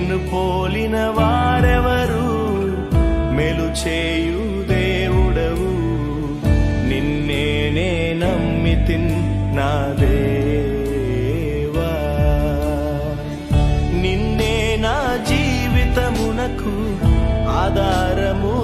నిన్ను పోలిన వారెవరు? మెలు చేయు దేవుడవు, నిన్నే నమ్మితిన్ నా దేవా. నిన్నే నా జీవితమునకు ఆధారము